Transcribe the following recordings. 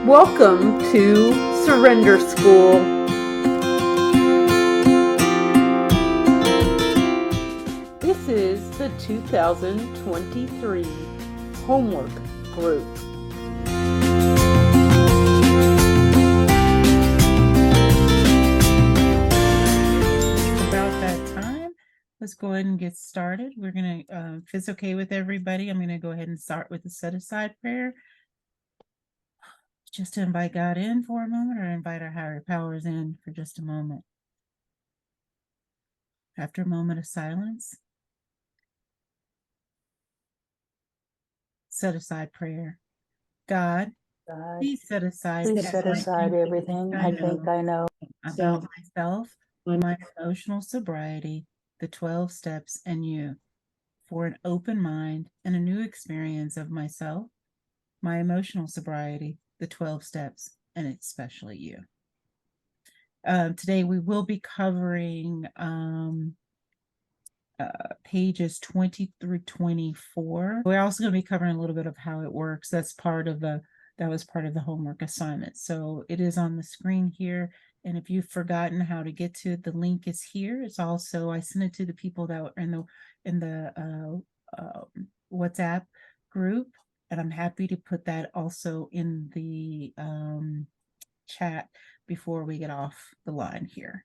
Welcome to Surrender School. This is the 2023 homework group. About that time, let's go ahead and get started. We're going to, if it's okay with everybody, I'm going to go ahead and start with the set-aside prayer. Just to invite God in for a moment, or invite our higher powers in for just a moment. After a moment of silence, set aside prayer. God, please set aside everything I think I know about myself, my emotional sobriety, the 12 steps, and you, for an open mind and a new experience of myself, my emotional sobriety, the 12 steps, and especially you. Today we will be covering pages 20 through 24. We're also going to be covering a little bit of how it works. That was part of the homework assignment. So it is on the screen here. And if you've forgotten how to get to it, the link is here. It's also, I sent it to the people that were in the WhatsApp group, and I'm happy to put that also in the chat before we get off the line here.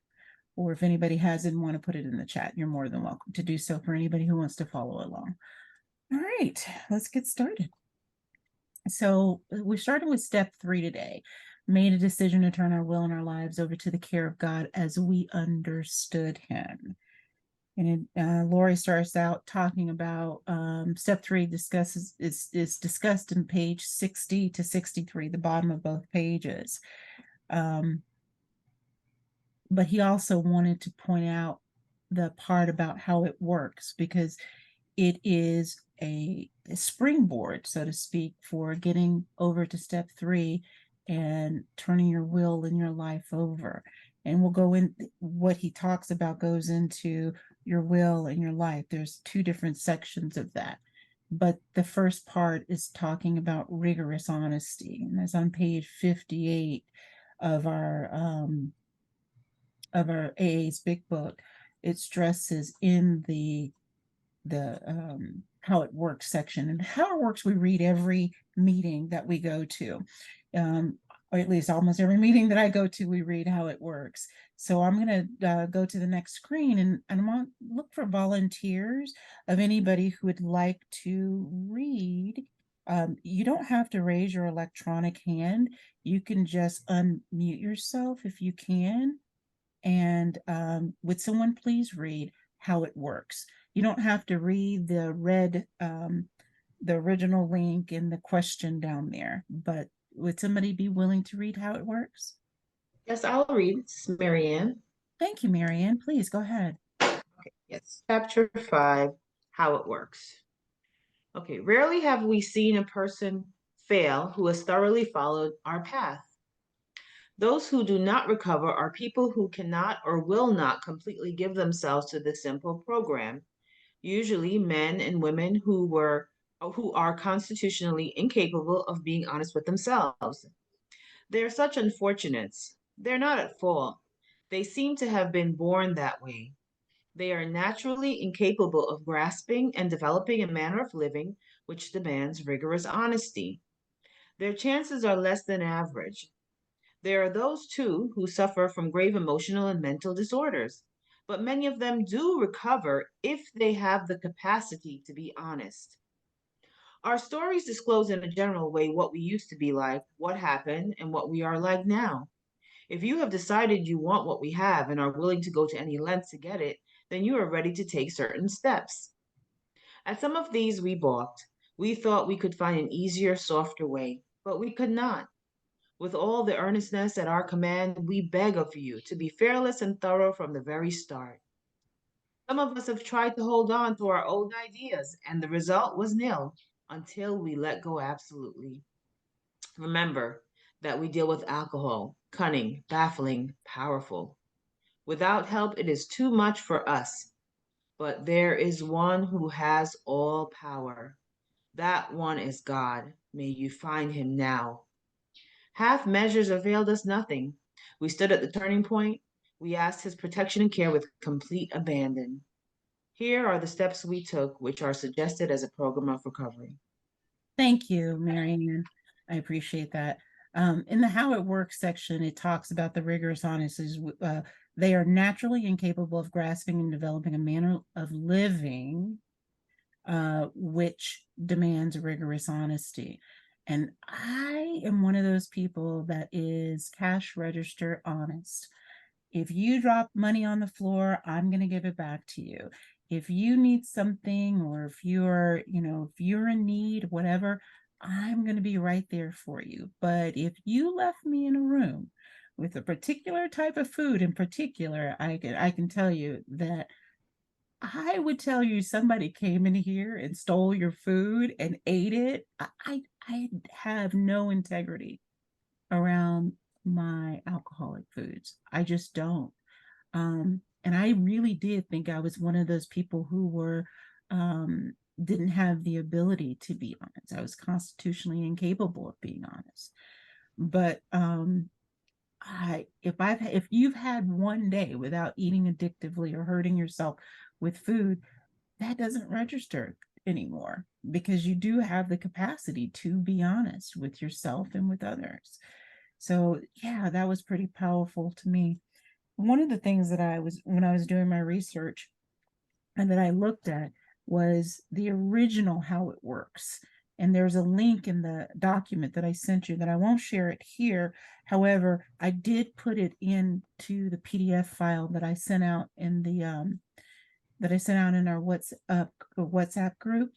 Or if anybody has it and want to put it in the chat, you're more than welcome to do so for anybody who wants to follow along. All right, let's get started. So we're starting with step 3 today. Made a decision to turn our will and our lives over to the care of God as we understood him. And Lori starts out talking about step 3 is discussed in page 60 to 63, the bottom of both pages. But he also wanted to point out the part about how it works, because it is a springboard, so to speak, for getting over to step 3 and turning your will and your life over. And we'll go in, what he talks about goes into your will and your life. There's 2 different sections of that. But the first part is talking about rigorous honesty. And that's on page 58 of our AA's big book. It stresses in the how it works section. And how it works, we read every meeting that we go to, or at least almost every meeting that I go to, we read how it works. So I'm going to go to the next screen, and I'm going to look for volunteers of anybody who would like to read. You don't have to raise your electronic hand. You can just unmute yourself if you can. And would someone please read how it works? You don't have to read the original link and the question down there, but would somebody be willing to read how it works? Yes, I'll read. It's Marianne. Thank you, Marianne. Please go ahead. Okay, yes. Chapter 5, How It Works. Okay, rarely have we seen a person fail who has thoroughly followed our path. Those who do not recover are people who cannot or will not completely give themselves to this simple program. Usually men and women who are constitutionally incapable of being honest with themselves. They're such unfortunates. They're not at fault. They seem to have been born that way. They are naturally incapable of grasping and developing a manner of living which demands rigorous honesty. Their chances are less than average. There are those, too, who suffer from grave emotional and mental disorders, but many of them do recover if they have the capacity to be honest. Our stories disclose in a general way what we used to be like, what happened, and what we are like now. If you have decided you want what we have and are willing to go to any lengths to get it, then you are ready to take certain steps. At some of these we balked. We thought we could find an easier, softer way, but we could not. With all the earnestness at our command, we beg of you to be fearless and thorough from the very start. Some of us have tried to hold on to our old ideas, and the result was nil until we let go absolutely. Remember that we deal with alcohol, cunning, baffling, powerful. Without help, it is too much for us. But there is one who has all power. That one is God. May you find him now. Half measures availed us nothing. We stood at the turning point. We asked his protection and care with complete abandon. Here are the steps we took, which are suggested as a program of recovery. Thank you, Marianne. I appreciate that. In the how it works section, it talks about the rigorous honesties. They are naturally incapable of grasping and developing a manner of living which demands rigorous honesty. And I am one of those people that is cash register honest. If you drop money on the floor, I'm going to give it back to you. If you need something, or if you're in need, whatever, I'm going to be right there for you. But if you left me in a room with a particular type of food in particular, I can tell you that I would tell you somebody came in here and stole your food and ate it. I have no integrity around my alcoholic foods. I just don't. And I really did think I was one of those people who were didn't have the ability to be honest. I was constitutionally incapable of being honest. But if you've had one day without eating addictively or hurting yourself with food, that doesn't register anymore, because you do have the capacity to be honest with yourself and with others. So yeah, that was pretty powerful to me. One of the things that when I was doing my research and that I looked at was the original How It Works. And there's a link in the document that I sent you that I won't share it here. However, I did put it into the PDF file that I sent out in our WhatsApp group.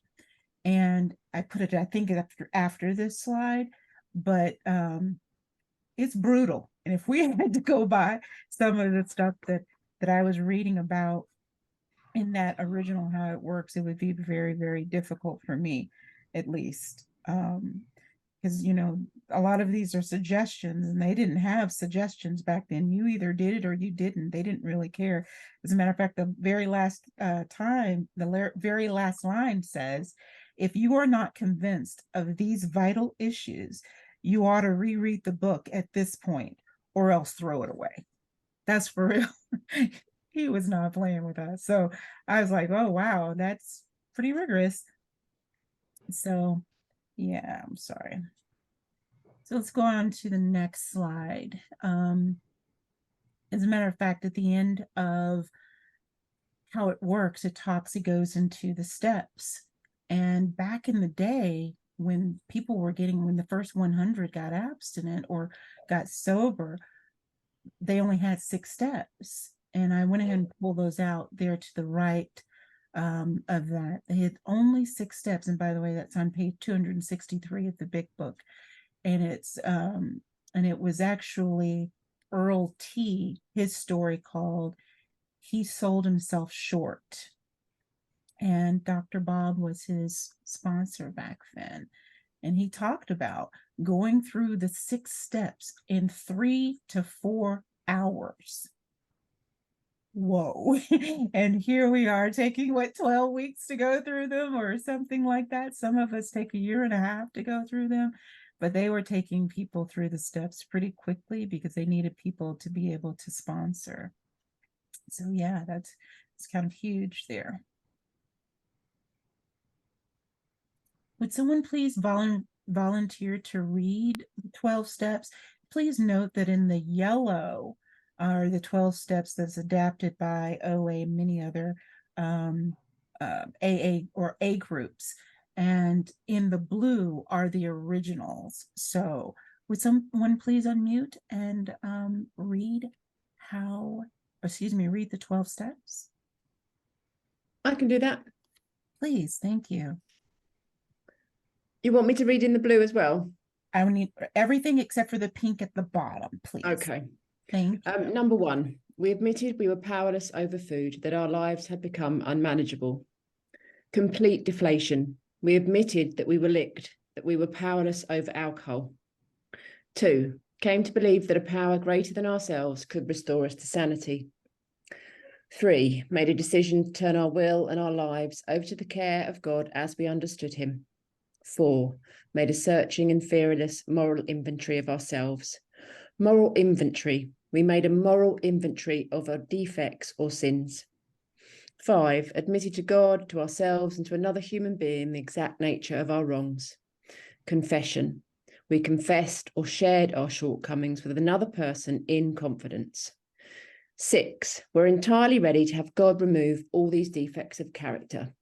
And I put it, I think, after this slide, but it's brutal. And if we had to go by some of the stuff that I was reading about in that original How It Works, it would be very, very difficult for me, at least. Because, a lot of these are suggestions, and they didn't have suggestions back then. You either did it or you didn't. They didn't really care. As a matter of fact, the very last very last line says, if you are not convinced of these vital issues, you ought to reread the book at this point, or else throw it away. That's for real. He was not playing with us. So I was like, oh, wow, that's pretty rigorous. So yeah, I'm sorry. So let's go on to the next slide. As a matter of fact, at the end of How It Works, it goes into the steps. And back in the day, when the first 100 got abstinent or got sober, they only had 6 steps. And I went ahead and pulled those out there to the right of that. They had only 6 steps. And by the way, that's on page 263 of the big book. And it was actually Earl T, his story called He Sold Himself Short. And Dr. Bob was his sponsor back then. And he talked about going through the 6 steps in 3 to 4 hours. Whoa. And here we are taking 12 weeks to go through them or something like that. Some of us take a year and a half to go through them, but they were taking people through the steps pretty quickly because they needed people to be able to sponsor. So yeah, it's kind of huge there. Would someone please volunteer to read 12 steps? Please note that in the yellow are the 12 steps that's adapted by OA and many other AA or A groups. And in the blue are the originals. So would someone please unmute and read the 12 steps? I can do that. Please, thank you. You want me to read in the blue as well? I would need everything except for the pink at the bottom, please. Okay. Thank you. Number 1, we admitted we were powerless over food, that our lives had become unmanageable. Complete deflation. We admitted that we were licked, that we were powerless over alcohol. 2, came to believe that a power greater than ourselves could restore us to sanity. 3, made a decision to turn our will and our lives over to the care of God as we understood him. 4, made a searching and fearless moral inventory of ourselves. Moral inventory. We made a moral inventory of our defects or sins. 5, admitted to God, to ourselves, and to another human being the exact nature of our wrongs. Confession. We confessed or shared our shortcomings with another person in confidence. 6, we're entirely ready to have God remove all these defects of character.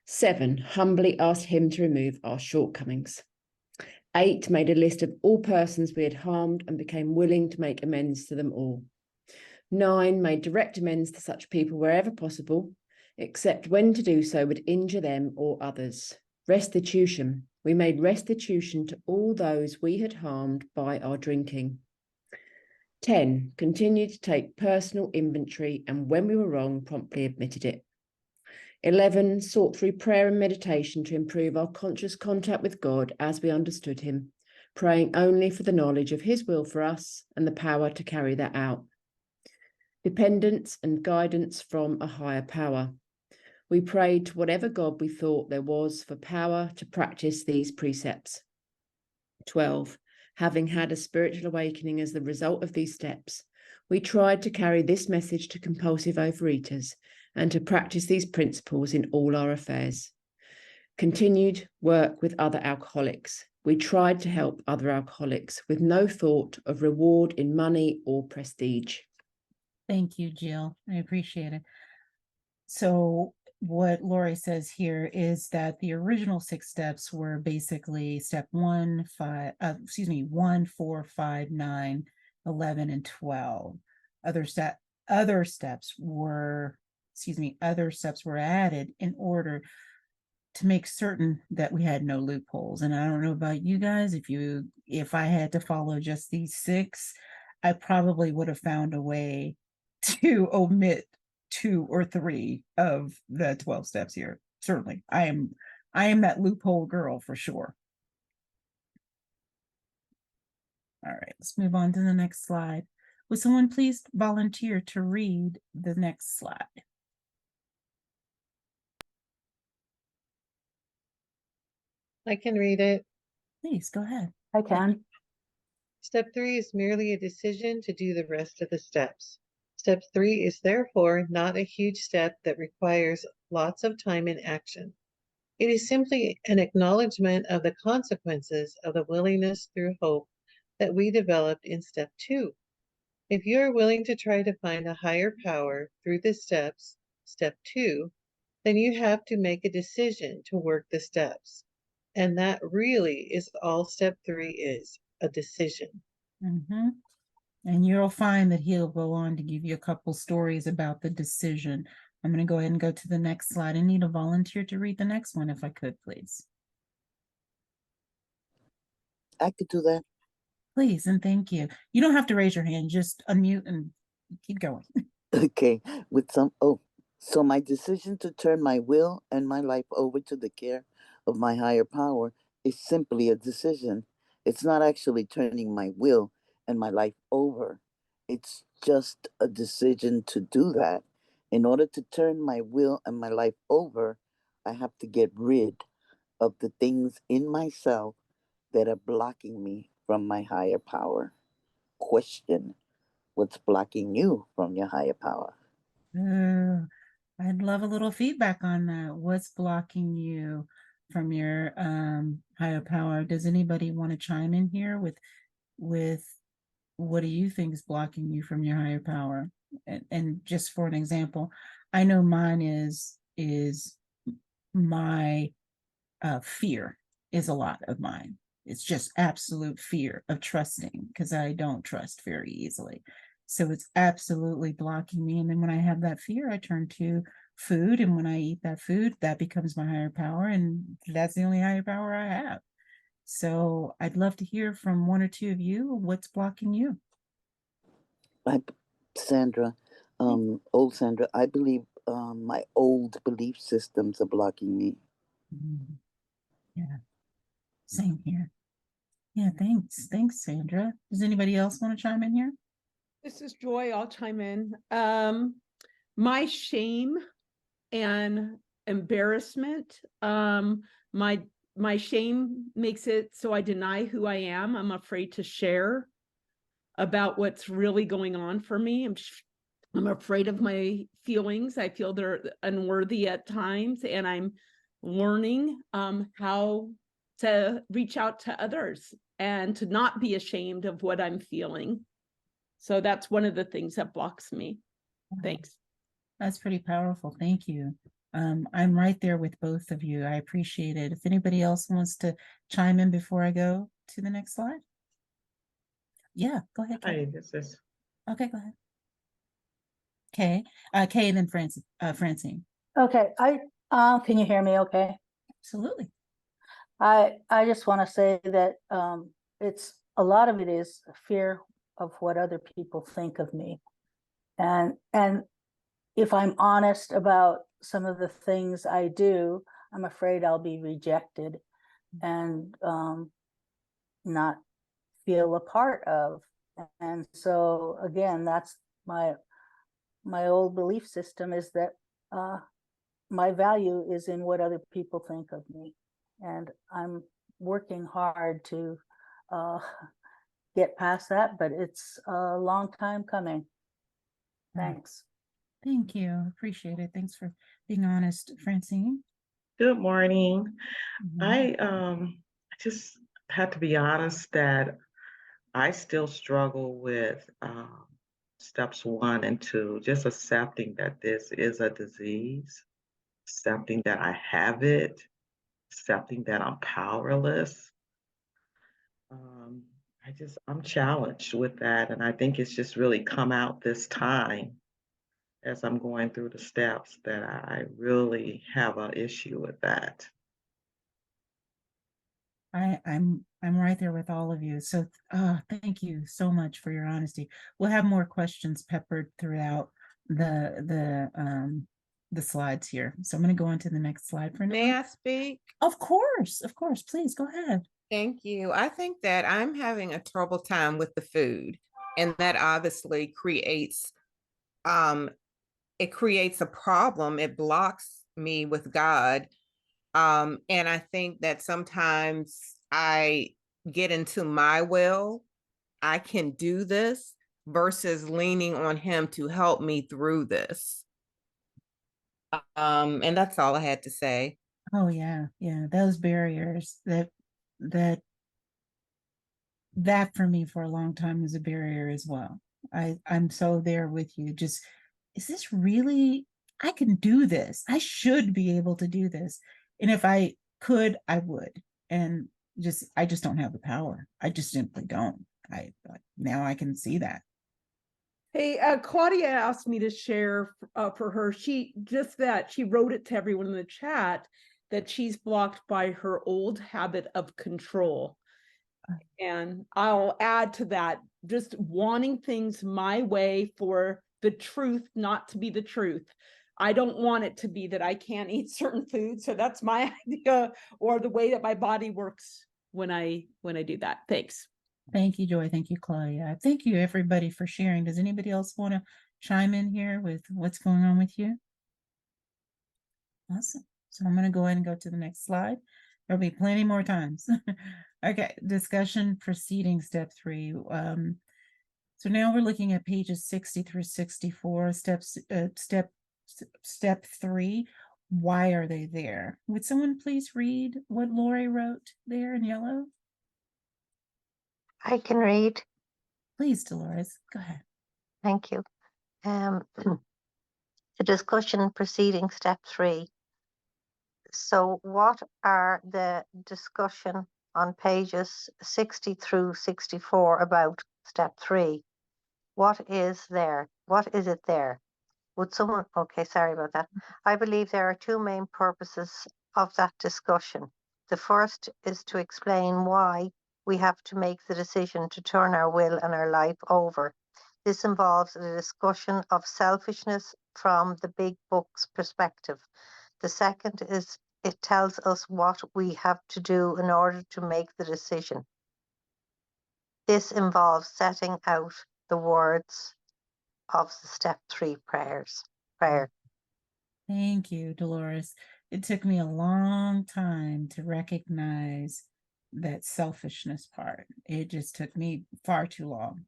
7, humbly asked him to remove our shortcomings. 8, made a list of all persons we had harmed and became willing to make amends to them all. 9, made direct amends to such people wherever possible, except when to do so would injure them or others. Restitution. We made restitution to all those we had harmed by our drinking. 10, continued to take personal inventory and when we were wrong, promptly admitted it. 11, sought through prayer and meditation to improve our conscious contact with God as we understood him, praying only for the knowledge of his will for us and the power to carry that out. Dependence and guidance from a higher power. We prayed to whatever God we thought there was for power to practice these precepts. 12, having had a spiritual awakening as the result of these steps, we tried to carry this message to compulsive overeaters and to practice these principles in all our affairs. Continued work with other alcoholics. We tried to help other alcoholics with no thought of reward in money or prestige. Thank you, Jill. I appreciate it. So what Lori says here is that the original 6 steps were basically step 1, 4, 5, 9, 11, and 12. Other steps were added in order to make certain that we had no loopholes. And I don't know about you guys, if I had to follow just these 6, I probably would have found a way to omit 2 or 3 of the 12 steps here. Certainly. I am that loophole girl for sure. All right, let's move on to the next slide. Would someone please volunteer to read the next slide? I can read it. Please go ahead. I can. Step 3 is merely a decision to do the rest of the steps. Step 3 is therefore not a huge step that requires lots of time and action. It is simply an acknowledgement of the consequences of the willingness through hope that we developed in step 2. If you are willing to try to find a higher power through the steps, step 2, then you have to make a decision to work the steps. And that really is all step 3 is, a decision. Mm-hmm. And you'll find that he'll go on to give you a couple stories about the decision. I'm going to go ahead and go to the next slide. I need a volunteer to read the next one, if I could, please. I could do that. Please, and thank you. You don't have to raise your hand, just unmute and keep going. Okay, so my decision to turn my will and my life over to the care of my higher power is simply a decision. It's not actually turning my will and my life over. It's just a decision to do that. In order to turn my will and my life over, I have to get rid of the things in myself that are blocking me from my higher power. Question: what's blocking you from your higher power? I'd love a little feedback on that. What's blocking you from your higher power? Does anybody want to chime in here with what do you think is blocking you from your higher power? And just for an example, I know mine is my fear is a lot of mine. It's just absolute fear of trusting, because I don't trust very easily. So it's absolutely blocking me. And then when I have that fear, I turn to food. And when I eat that food, that becomes my higher power. And that's the only higher power I have. So I'd love to hear from 1 or 2 of you. What's blocking you? Sandra, old Sandra, I believe my old belief systems are blocking me. Mm-hmm. Yeah, same here. Yeah, thanks. Thanks, Sandra. Does anybody else want to chime in here? This is Joy. I'll chime in. My shame and embarrassment, my my shame makes it so I deny who I am. I'm afraid to share about what's really going on for me. I'm afraid of my feelings. I feel they're unworthy at times, and I'm learning how to reach out to others and to not be ashamed of what I'm feeling. So that's one of the things that blocks me. Thanks. That's pretty powerful. Thank you. I'm right there with both of you. I appreciate it. If anybody else wants to chime in before I go to the next slide. Yeah, go ahead. Kay. Hi, this is Okay, go ahead. Kay, Kay, and then Francine. Okay, can you hear me okay? Absolutely. I just want to say that it's a lot of it is fear of what other people think of me. And if I'm honest about some of the things I do, I'm afraid I'll be rejected and not feel a part of. And so again, that's my old belief system, is that my value is in what other people think of me. And I'm working hard to get past that, but it's a long time coming. Thanks. Thank you. Appreciate it. Thanks for being honest, Francine. good morning. Mhm. I just had to be honest that I still struggle with steps 1 and 2, just accepting that this is a disease, accepting that I have it, accepting that I'm powerless. I'm challenged with that, and I think it's just really come out this time as I'm going through the steps that I really have an issue with that. I'm right there with all of you. So thank you so much for your honesty. We'll have more questions peppered throughout the slides here. So I'm going to go on to the next slide for now. May I speak? Of course, please go ahead. Thank you. I think that I'm having a trouble time with the food, and that obviously creates it creates a problem. It blocks me with God. And I think that sometimes I get into my will, I can do this, versus leaning on him to help me through this. And that's all I had to say. Oh yeah, those barriers that for me for a long time was a barrier as well. I'm so there with you. Just, is this really, I can do this. I should be able to do this. And if I could, I would. And I just don't have the power. I just simply don't. Now I can see that. Hey, Claudia asked me to share for her. She wrote it to everyone in the chat that she's blocked by her old habit of control. And I'll add to that, just wanting things my way for the truth not to be the truth. I don't want it to be that I can't eat certain foods. So that's my idea, or the way that my body works when I do that. Thanks. Thank you, Joy. Thank you, Claudia. Thank you, everybody, for sharing. Does anybody else want to chime in here with what's going on with you? Awesome. So I'm going to go ahead and go to the next slide. There'll be plenty more times. Okay, discussion proceeding step 3. So now we're looking at pages 60 through 64. Step 3. Why are they there? Would someone please read what Lori wrote there in yellow? I can read. Please, Dolores, go ahead. Thank you. The discussion preceding step 3. So what are the discussion on pages 60 through 64 about step 3? What is there? What is it there? Would someone, okay, sorry about that. I believe there are 2 main purposes of that discussion. The first is to explain why we have to make the decision to turn our will and our life over. This involves a discussion of selfishness from the big book's perspective. The second is it tells us what we have to do in order to make the decision. This involves setting out the words of the step 3 prayer. Thank you, Dolores. it took me a long time to recognize that selfishness part. It just took me far too long.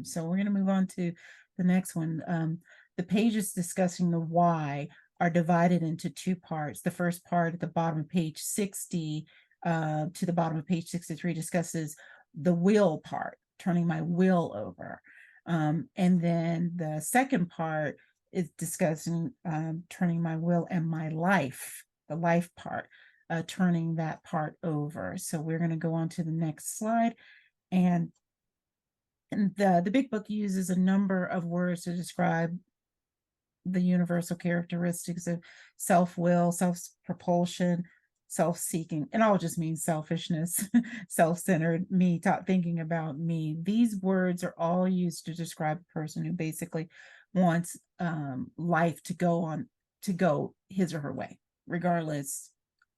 So we're going to move on to the next one. The pages discussing the why are divided into two parts. The first part at the bottom of page 60 to the bottom of page 63 discusses the will part, turning my will over. And then the second part is discussing turning my will and my life, the life part, turning that part over. So we're going to go on to the next slide. And the big book uses a number of words to describe the universal characteristics of self-will, self-propulsion, self-seeking. It all just means selfishness, self-centered, me, thinking about me. These words are all used to describe a person who basically wants life to go his or her way, regardless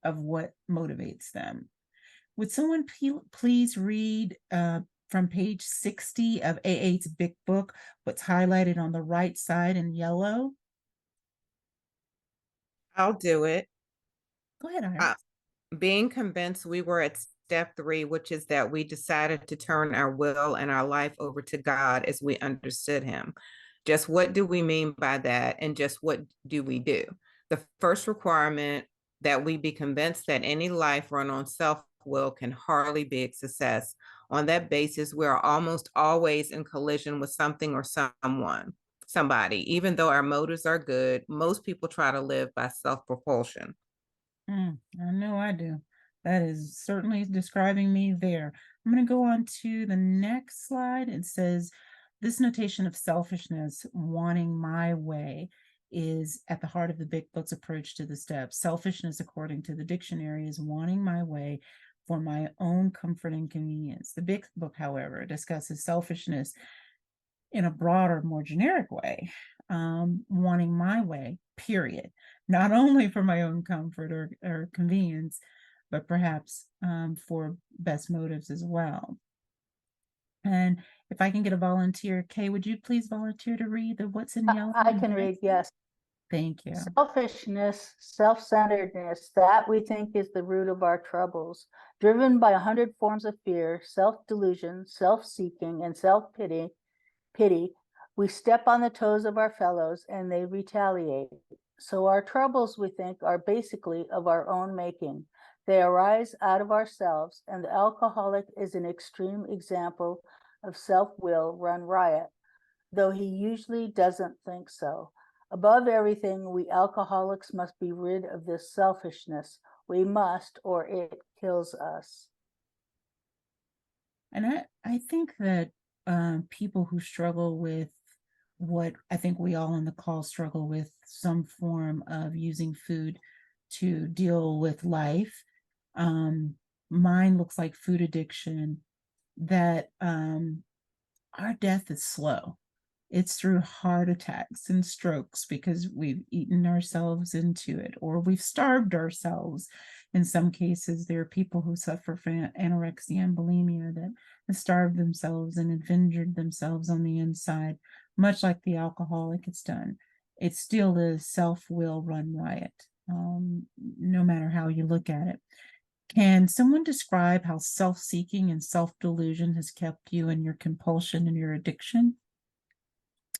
of what motivates them. Would someone please read from page 60 of AA8's big book, what's highlighted on the right side in yellow? I'll do it. Go ahead, Iris. Being convinced we were at step 3, which is that we decided to turn our will and our life over to God as we understood him. Just what do we mean by that? And just what do we do? The first requirement that we be convinced that any life run on self-will can hardly be a success. On that basis, we are almost always in collision with something or somebody. Even though our motives are good, most people try to live by self-propulsion. I know I do. That is certainly describing me there. I'm going to go on to the next slide. It says, this notation of selfishness, wanting my way, is at the heart of the big book's approach to the steps. Selfishness, according to the dictionary, is wanting my way for my own comfort and convenience. The big book, however, discusses selfishness in a broader, more generic way, wanting my way, period. Not only for my own comfort or convenience, but perhaps for best motives as well. And if I can get a volunteer, Kay, would you please volunteer to read the what's in yellow? I can read, yes. Thank you. Selfishness, self-centeredness, that we think is the root of our troubles. Driven by 100 forms of fear, self-delusion, self-seeking, and self-pity, we step on the toes of our fellows and they retaliate. So our troubles, we think, are basically of our own making. They arise out of ourselves, and the alcoholic is an extreme example of self-will run riot, though he usually doesn't think so. Above everything, we alcoholics must be rid of this selfishness. We must, or it kills us. And I think that people who struggle with what I think we all on the call struggle with, some form of using food to deal with life. Mine looks like food addiction, that our death is slow. It's through heart attacks and strokes because we've eaten ourselves into it, or we've starved ourselves. In some cases, there are people who suffer from anorexia and bulimia that have starved themselves and have injured themselves on the inside, much like the alcoholic has done. It still is self-will run riot, no matter how you look at it. Can someone describe how self-seeking and self-delusion has kept you in your compulsion and your addiction?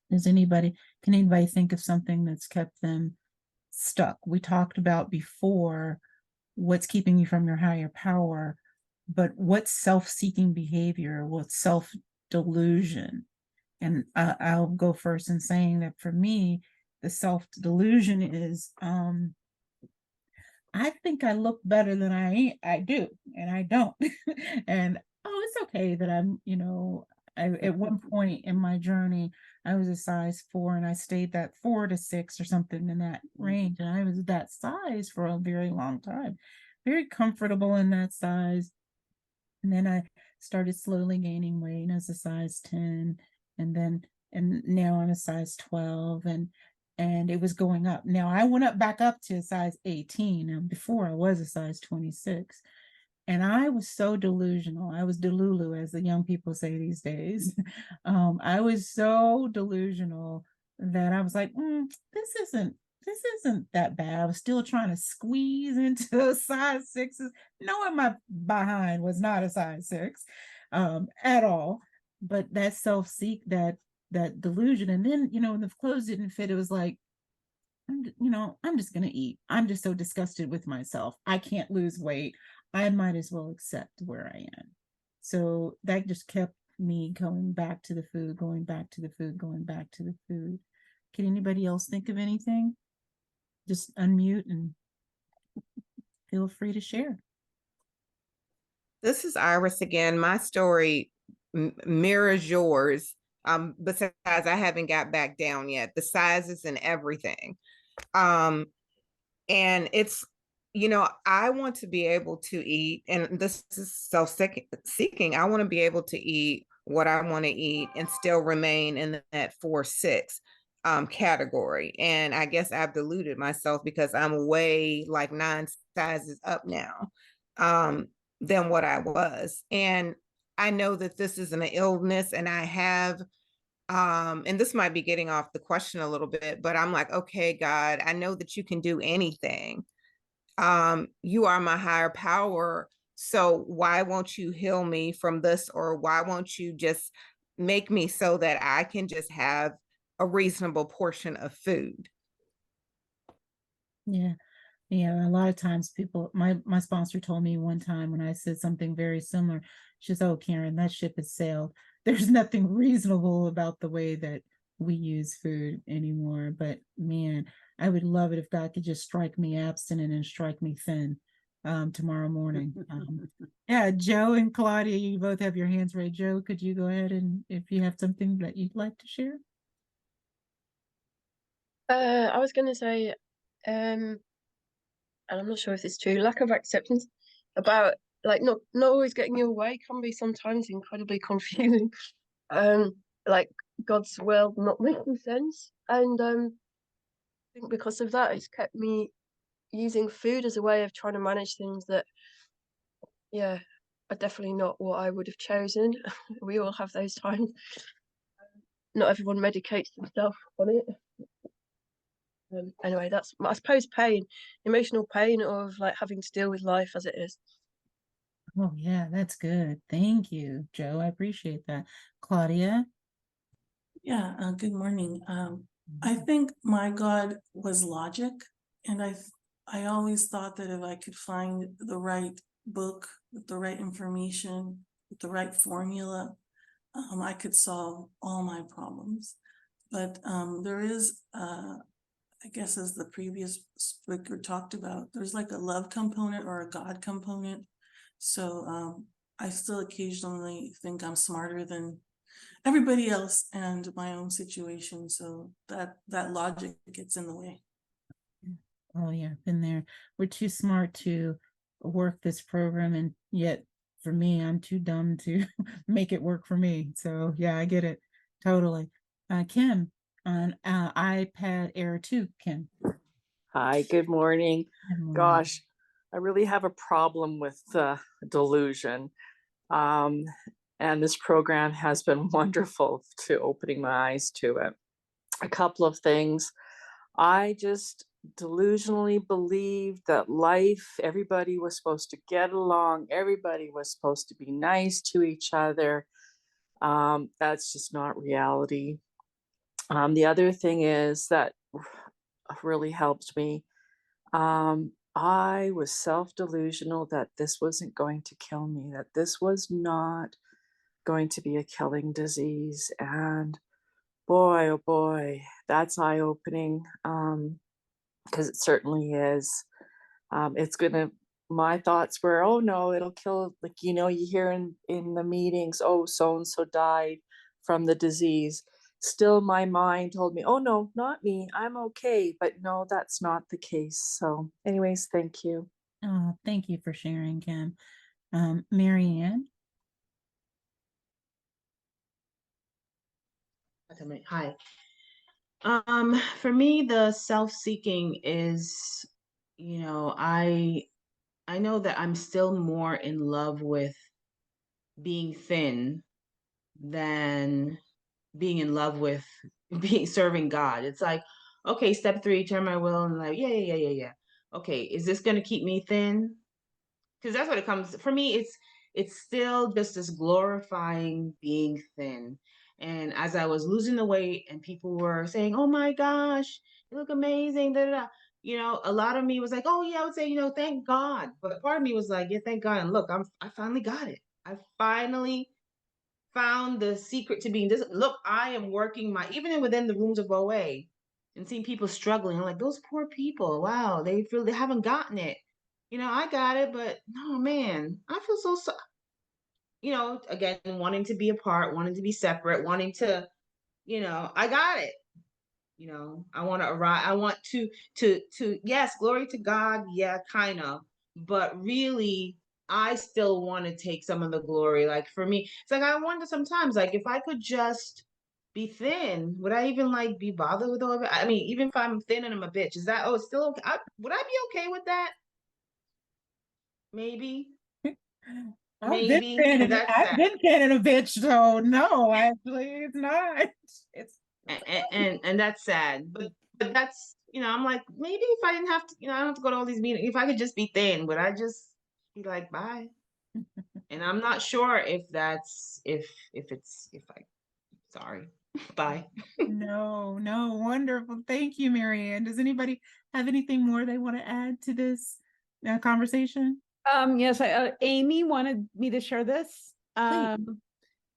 Can anybody think of something that's kept them stuck? We talked about before what's keeping you from your higher power, but what's self-seeking behavior? What's self-delusion? And I'll go first in saying that for me, the self-delusion is, I think I look better than I do, and I don't. And it's okay that I'm, at one point in my journey, I was a size 4 and I stayed that 4 to 6 or something in that range. And I was that size for a very long time, very comfortable in that size. And then I started slowly gaining weight as a size 10. And now I'm a size 12 and it was going up. Now I went back up to a size 18. And before I was a size 26. And I was so delusional. I was delulu, as the young people say these days. I was so delusional that I was like, this this isn't that bad. I was still trying to squeeze into size 6s, knowing my behind was not a size 6 at all. But that self-seek, that delusion. And then, when the clothes didn't fit, it was like, I'm just going to eat. I'm just so disgusted with myself. I can't lose weight. I might as well accept where I am. So that just kept me going back to the food, going back to the food, going back to the food. Can anybody else think of anything? Just unmute and feel free to share. This is Iris again. My story mirrors yours. Besides, I haven't got back down yet. The sizes and everything. And it's, I want to be able to eat, and this is self-seeking. I want to be able to eat what I want to eat and still remain in that 4-6 category. And I guess I've deluded myself because I'm way like 9 sizes up now than what I was. And I know that this is an illness, and I have and this might be getting off the question a little bit, but I'm like, okay, God, I know that you can do anything. You are my higher power. So why won't you heal me from this? Or why won't you just make me so that I can just have a reasonable portion of food? Yeah. A lot of times people, my sponsor told me one time when I said something very similar, she says, oh, Karen, that ship has sailed. There's nothing reasonable about the way that we use food anymore. But man, I would love it if God could just strike me abstinent and strike me thin tomorrow morning. Yeah, Joe and Claudia, you both have your hands raised. Joe, could you go ahead and if you have something that you'd like to share? I was going to say, and I'm not sure if it's true, lack of acceptance about like not always getting your way can be sometimes incredibly confusing. Like God's will not making sense. And I think because of that, it's kept me using food as a way of trying to manage things that, yeah, are definitely not what I would have chosen. We all have those times. Not everyone medicates themselves on it. Anyway, that's, I suppose, emotional pain of like having to deal with life as it is. Oh, yeah, that's good. Thank you, Joe. I appreciate that. Claudia? Yeah, good morning. I think my God was logic, and I always thought that if I could find the right book with the right information, with the right formula, I could solve all my problems. But there is, I guess, as the previous speaker talked about, there's like a love component or a God component. So I still occasionally think I'm smarter than everybody else and my own situation. So that logic gets in the way. Oh, yeah, been there. We're too smart to work this program, and yet for me, I'm too dumb to make it work for me. So yeah, I get it totally. Kim, on iPad Air 2, Kim. Hi, good morning. Good morning. Gosh, I really have a problem with delusion. And this program has been wonderful to opening my eyes to it. A couple of things. I just delusionally believed that life, everybody was supposed to get along, everybody was supposed to be nice to each other. That's just not reality. The other thing is that really helped me. I was self-delusional that this wasn't going to kill me, that this was not going to be a killing disease. And boy, oh boy, that's eye-opening, because it certainly is. It's gonna, my thoughts were, oh no, it'll kill, like, you hear in the meetings, oh, so-and-so died from the disease. Still, my mind told me, oh no, not me, I'm okay. But no, that's not the case. So anyways, thank you. Oh, thank you for sharing, Kim. Marianne? Hi. For me, the self-seeking is, I know that I'm still more in love with being thin than being in love with serving God. It's like, Okay, step 3, turn my will, and like, yeah. Okay, is this gonna keep me thin? Because that's what it comes for me. It's still just this glorifying being thin. And as I was losing the weight and people were saying, "Oh my gosh, you look amazing," da, da, da. A lot of me was like, "Oh yeah," I would say, "Thank God." But part of me was like, "Yeah, thank God." And look, I finally got it. I finally found the secret to being this. Look, I am working even within the rooms of OA and seeing people struggling. I'm like, those poor people, wow, they feel they haven't gotten it. I got it, but no, man, I feel so, again, wanting to be apart, wanting to be separate, wanting to, I got it. I want to arrive. I want yes, glory to God. Yeah, kind of, but really, I still want to take some of the glory. Like for me, it's like, I wonder sometimes, like, if I could just be thin, would I even like be bothered with all of it? I mean, even if I'm thin and I'm a bitch, it's still okay? Would I be okay with that? Maybe. Maybe. And that's I've sad. been thin and a bitch, so no, actually, it's not. It's And that's sad. But that's, I'm like, maybe if I didn't have to, I don't have to go to all these meetings. If I could just be thin, would I just be like, bye? And I'm not sure if that's if I sorry. Bye. no, wonderful. Thank you, Marianne. Does anybody have anything more they want to add to this conversation? Yes, Amy wanted me to share this.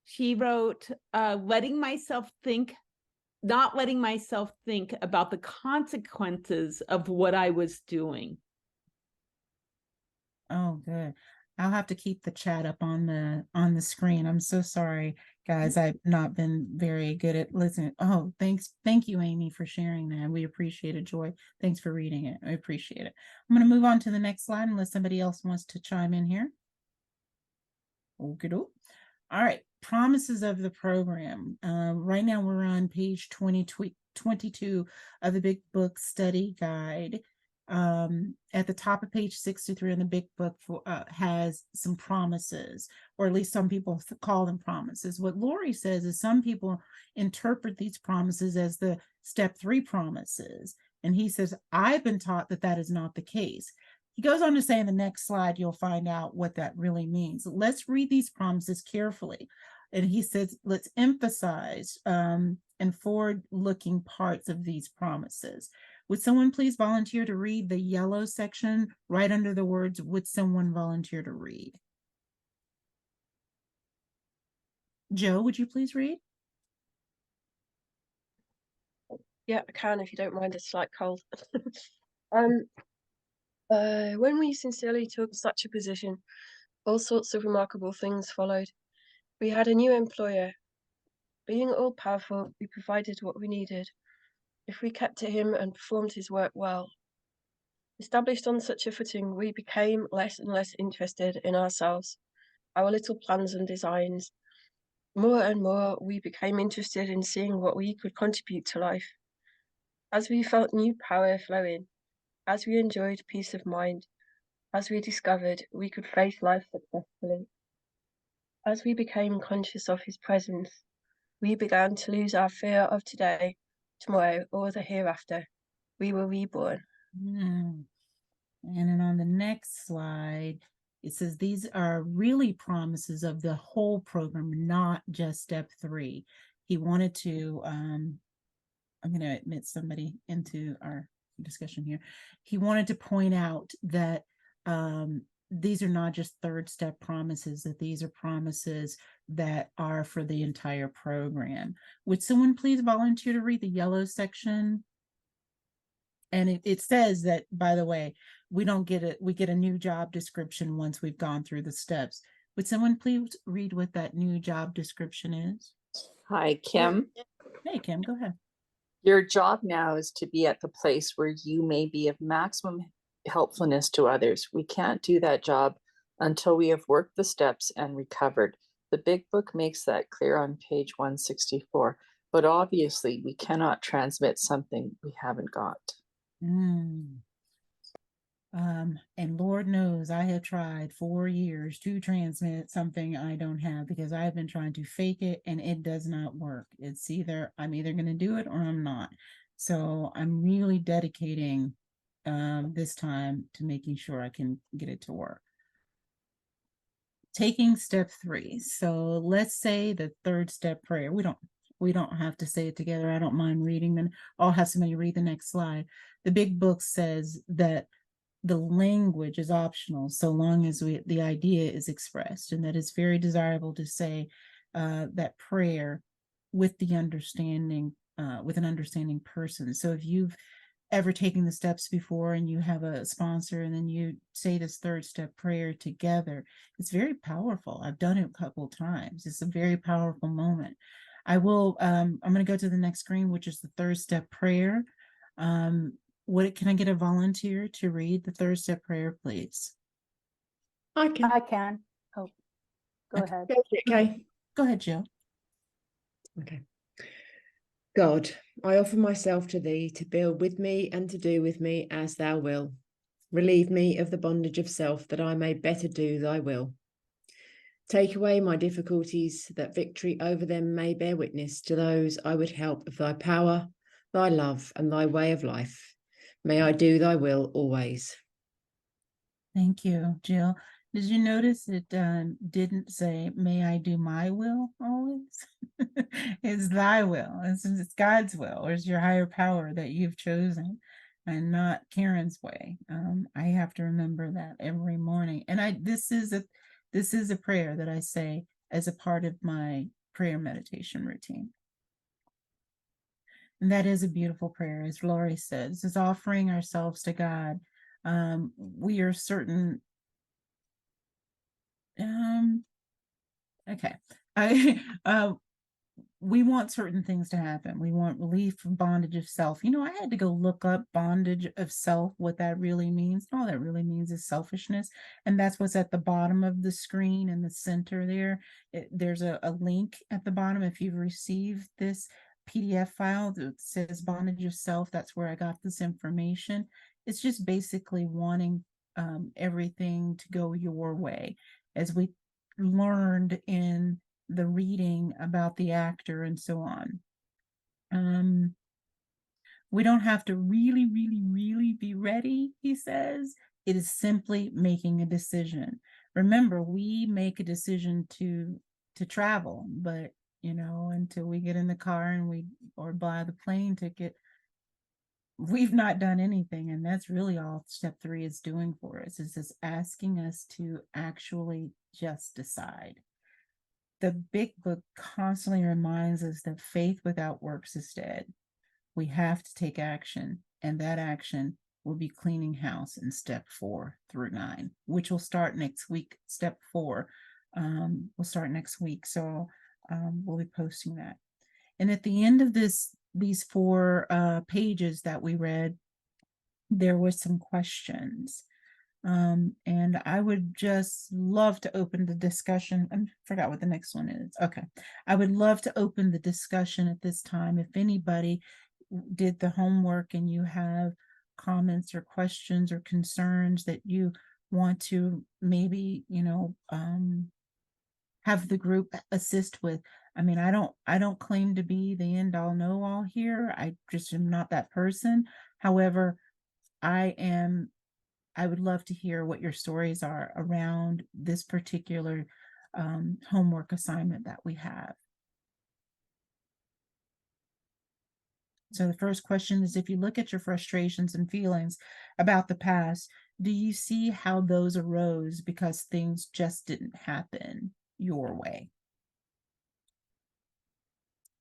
She wrote, not letting myself think about the consequences of what I was doing. Oh, good. I'll have to keep the chat up on the screen. I'm so sorry, guys. I've not been very good at listening. Oh, thanks. Thank you, Amy, for sharing that. We appreciate it, Joy. Thanks for reading it. I appreciate it. I'm going to move on to the next slide unless somebody else wants to chime in here. Okay. All right. Promises of the program. Right now we're on page 22 of the Big Book Study Guide. At the top of page 63 in the Big Book has some promises, or at least some people call them promises. What Lori says is some people interpret these promises as the step 3 promises. And he says, I've been taught that that is not the case. He goes on to say in the next slide, you'll find out what that really means. Let's read these promises carefully. And he says, let's emphasize and forward-looking parts of these promises. Would someone please volunteer to read the yellow section right under the words, would someone volunteer to read? Joe, would you please read? Yeah, I can if you don't mind a slight cold. When we sincerely took such a position, all sorts of remarkable things followed. We had a new employer. Being all-powerful, we provided what we needed. If we kept to him and performed his work well. Established on such a footing, we became less and less interested in ourselves, our little plans and designs. More and more, we became interested in seeing what we could contribute to life. As we felt new power flowing, as we enjoyed peace of mind, as we discovered we could face life successfully, as we became conscious of his presence, we began to lose our fear of today, tomorrow, or the hereafter. We were reborn. And then on the next slide, it says these are really promises of the whole program, not just step 3. He wanted to, I'm going to admit somebody into our discussion here. He wanted to point out that these are not just 3rd step promises, that these are promises that are for the entire program. Would someone please volunteer to read the yellow section? And it says that, by the way, we get a new job description once we've gone through the steps. Would someone please read what that new job description is? Hi, Kim. Hey, Kim, go ahead. Your job now is to be at the place where you may be of maximum helpfulness to others. We can't do that job until we have worked the steps and recovered. The Big Book makes that clear on page 164, but obviously we cannot transmit something we haven't got. And Lord knows I have tried 4 years to transmit something I don't have, because I've been trying to fake it and it does not work. It's either I'm either going to do it or I'm not. So I'm really dedicating this time to making sure I can get it to work. Taking step 3. So let's say the third step prayer. We don't have to say it together. I don't mind reading them. I'll have somebody read the next slide. The big book says that the language is optional so long as the idea is expressed, and that it's very desirable to say that prayer with the understanding, with an understanding person. So if you've ever taken the steps before and you have a sponsor and then you say this third step prayer together, it's very powerful. I've done it a couple of times. It's a very powerful moment. I'm going to go to the next screen, which is the third step prayer. Can I get a volunteer to read the third step prayer, please? I can. I can. Oh, go ahead. Okay. Go ahead, Jill. Okay. God, I offer myself to thee to build with me and to do with me as thou will. Relieve me of the bondage of self that I may better do thy will. Take away my difficulties that victory over them may bear witness to those I would help of thy power, thy love and thy way of life. May I do thy will always. Thank you, Jill. Did you notice it didn't say, may I do my will always? It's thy will. It's God's will, or it's your higher power that you've chosen, and not Karen's way. I have to remember that every morning. And this is a prayer that I say as a part of my prayer meditation routine. And that is a beautiful prayer, as Lori says, is offering ourselves to God. We are certain. Okay. We want certain things to happen. We want relief from bondage of self. I had to go look up bondage of self, what that really means. All that really means is selfishness. And that's what's at the bottom of the screen in the center there. There's a link at the bottom. If you've received this PDF file that says bondage of self, that's where I got this information. It's just basically wanting everything to go your way. As we learned in the reading about the actor and so on. We don't have to really, really, really be ready, he says. It is simply making a decision. Remember, we make a decision to travel, but until we get in the car or buy the plane ticket, we've not done anything. And that's really all step 3 is doing for us, is just asking us to actually just decide. The big book constantly reminds us that faith without works is dead. We have to take action, and that action will be cleaning house in step 4 through 9, which will start next week. Step 4 will start next week, so we'll be posting that. And at the end of these 4 pages that we read, there were some questions. And I would just love to open the discussion. I forgot what the next one is. Okay. I would love to open the discussion at this time. If anybody did the homework and you have comments or questions or concerns that you want to maybe, have the group assist with. I mean, I don't claim to be the end all know all here. I just am not that person. However, I would love to hear what your stories are around this particular homework assignment that we have. So the first question is, if you look at your frustrations and feelings about the past, do you see how those arose because things just didn't happen your way?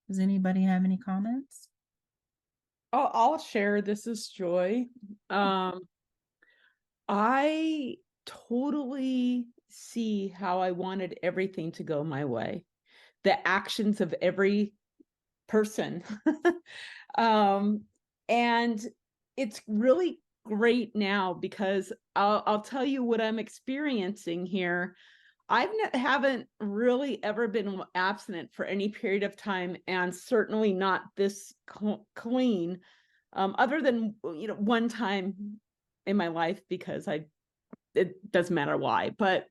Does anybody have any comments? I'll share. This is Joy. I totally see how I wanted everything to go my way. The actions of every person. And it's really great now because I'll tell you what I'm experiencing here. Haven't really ever been abstinent for any period of time, and certainly not this clean, other than one time in my life, because it doesn't matter why. But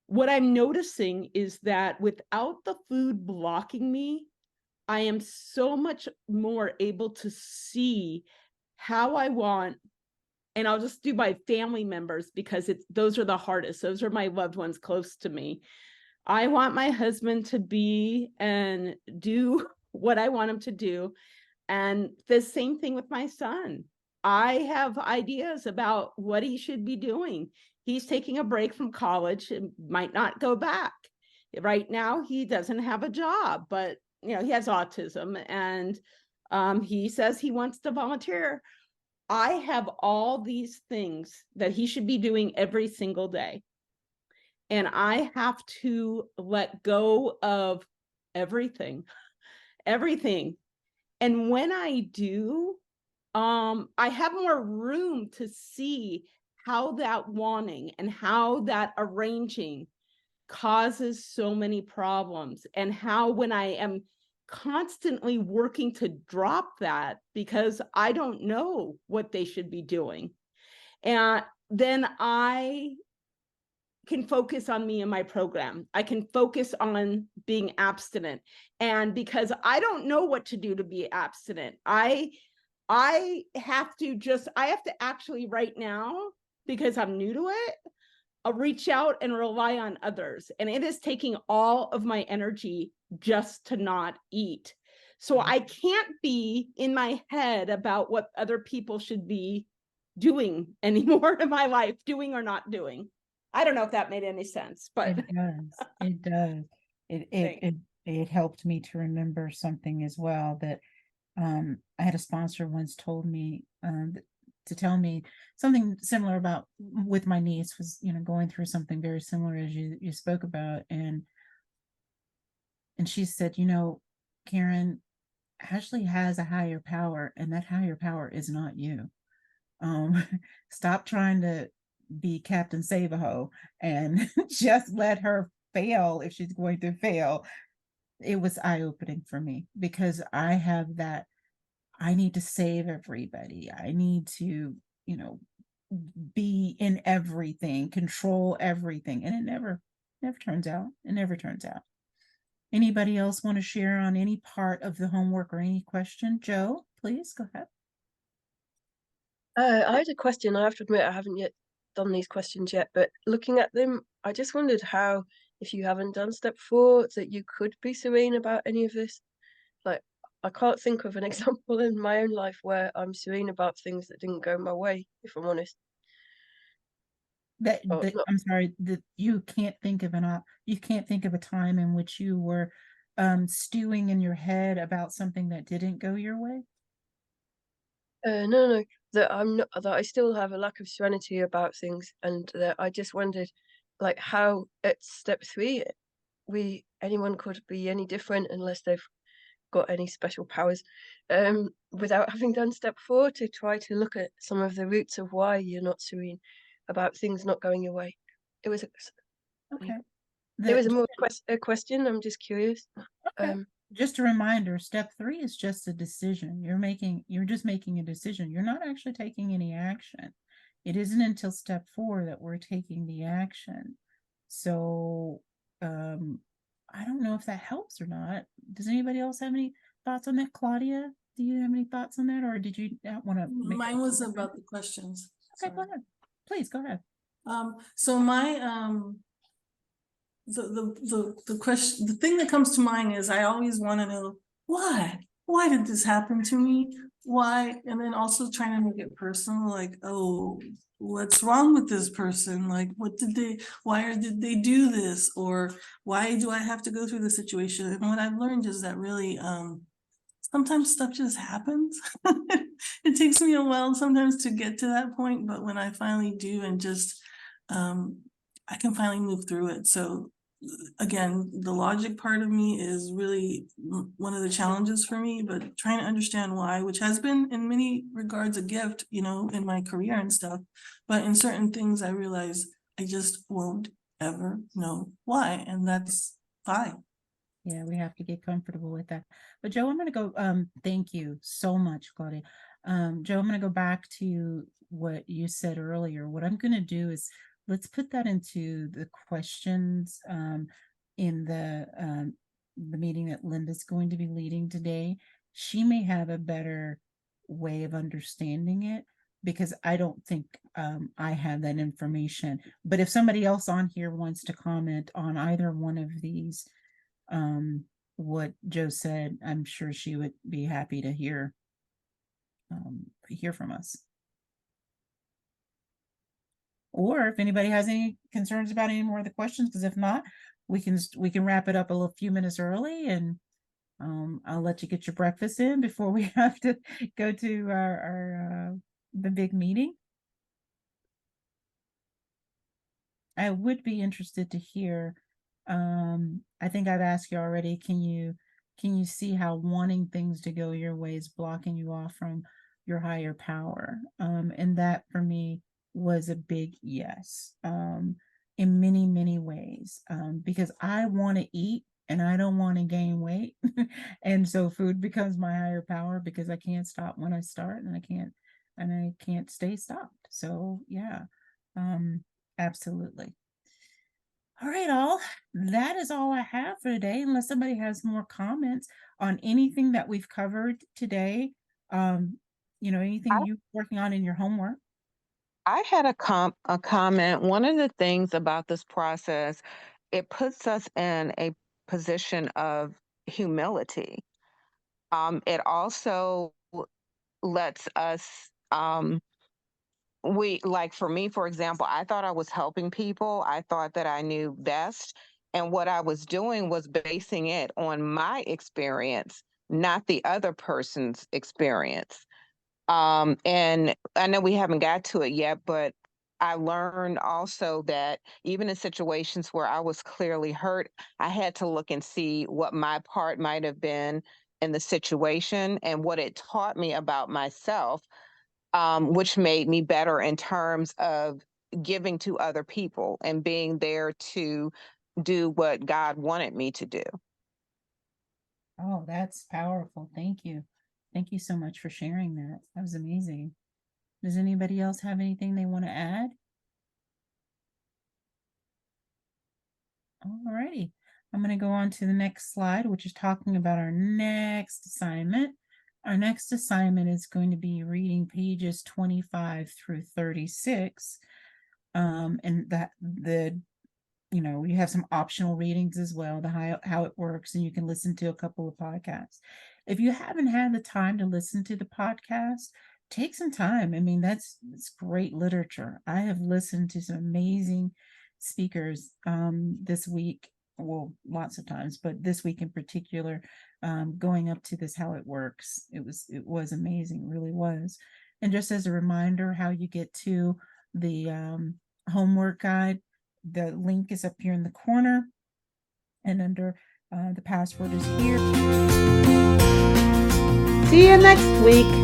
what I'm noticing is that without the food blocking me, I am so much more able to see how I want, and I'll just do my family members because those are the hardest. Those are my loved ones close to me. I want my husband to be and do what I want him to do. And the same thing with my son. I have ideas about what he should be doing. He's taking a break from college and might not go back. Right now, he doesn't have a job, but he has autism, and he says he wants to volunteer. I have all these things that he should be doing every single day. And I have to let go of everything. And when I do, I have more room to see how that wanting and how that arranging causes so many problems, and how when I am constantly working to drop that because I don't know what they should be doing, and then I can focus on me and my program. I can focus on being abstinent. And because I don't know what to do to be abstinent, I have to actually right now, because I'm new to it, I'll reach out and rely on others. And it is taking all of my energy just to not eat. So I can't be in my head about what other people should be doing anymore in my life, doing or not doing. I don't know if that made any sense, but It does. It does. It helped me to remember something as well, that I had a sponsor once told me to tell me something similar about with my niece, was going through something very similar as you spoke about, and she said, Karen, Ashley has a higher power, and that higher power is not you. Stop trying to be Captain Save-A-Ho and just let her fail if she's going to fail. It was eye-opening for me, because I have that, I need to save everybody. I need to, be in everything, control everything. And it never turns out. It never turns out. Anybody else want to share on any part of the homework or any question? Joe, please go ahead. I had a question. I have to admit, I haven't yet done these questions yet, but looking at them, I just wondered how, if you haven't done step 4, that you could be serene about any of this. Like, I can't think of an example in my own life where I'm serene about things that didn't go my way, if I'm honest. I'm sorry, that you can't think of a time in which you were stewing in your head about something that didn't go your way? No, that I'm not, that I still have a lack of serenity about things, and that I just wondered, like, how at step 3 anyone could be any different unless they've got any special powers, without having done step 4, to try to look at some of the roots of why you're not serene about things not going your way. It was okay. It was more a question. I'm just curious. Okay. Just a reminder, step 3 is just a decision. You're just making a decision. You're not actually taking any action. It isn't until step 4 that we're taking the action. So I don't know if that helps or not. Does anybody else have any thoughts on that? Claudia, do you have any thoughts on that, or did you not want to make Mine was about the questions. Okay, go ahead. Please go ahead. So my the question, the thing that comes to mind is, I always want to know why did this happen to me? Why? And then also trying to make it personal, like, oh, what's wrong with this person? Like, why did they do this? Or why do I have to go through this situation? And what I've learned is that really, sometimes stuff just happens. It takes me a while sometimes to get to that point, but when I finally do, and just, I can finally move through it. So again, the logic part of me is really one of the challenges for me, but trying to understand why, which has been in many regards a gift, in my career and stuff. But in certain things, I realize I just won't ever know why. And that's fine. Yeah, we have to get comfortable with that. But Joe, I'm going to go, thank you so much, Claudia. Joe, I'm going to go back to what you said earlier. What I'm going to do is, let's put that into the questions in the the meeting that Linda's going to be leading today, she may have a better way of understanding it, because I don't think I have that information. But if somebody else on here wants to comment on either one of these, what Joe said, I'm sure she would be happy to hear from us. Or if anybody has any concerns about any more of the questions, because if not, we can wrap it up a few minutes early, and I'll let you get your breakfast in before we have to go to our the big meeting. I would be interested to hear. I think I've asked you already. Can you see how wanting things to go your way is blocking you off from your higher power? And that for me was a big yes. In many, many ways. Because I want to eat and I don't want to gain weight. And so food becomes my higher power, because I can't stop when I start, and I can't stay stopped. So yeah. Absolutely. All right, all. That is all I have for today, unless somebody has more comments on anything that we've covered today. Anything you're working on in your homework. I had a comment. One of the things about this process, it puts us in a position of humility. It also lets us for me, for example, I thought I was helping people. I thought that I knew best. And what I was doing was basing it on my experience, not the other person's experience. And I know we haven't got to it yet, but I learned also that even in situations where I was clearly hurt, I had to look and see what my part might have been in the situation and what it taught me about myself, which made me better in terms of giving to other people and being there to do what God wanted me to do. Oh, that's powerful. Thank you. Thank you so much for sharing that. That was amazing. Does anybody else have anything they want to add? All righty. I'm going to go on to the next slide, which is talking about our next assignment. Our next assignment is going to be reading pages 25 through 36. And we have some optional readings as well, how it works, and you can listen to a couple of podcasts. If you haven't had the time to listen to the podcast, take some time. I mean, it's great literature. I have listened to some amazing speakers this week. Well, lots of times, but this week in particular, going up to this, how it works. It was amazing, it really was. And just as a reminder, how you get to the homework guide, the link is up here in the corner, and under the password is here. See you next week.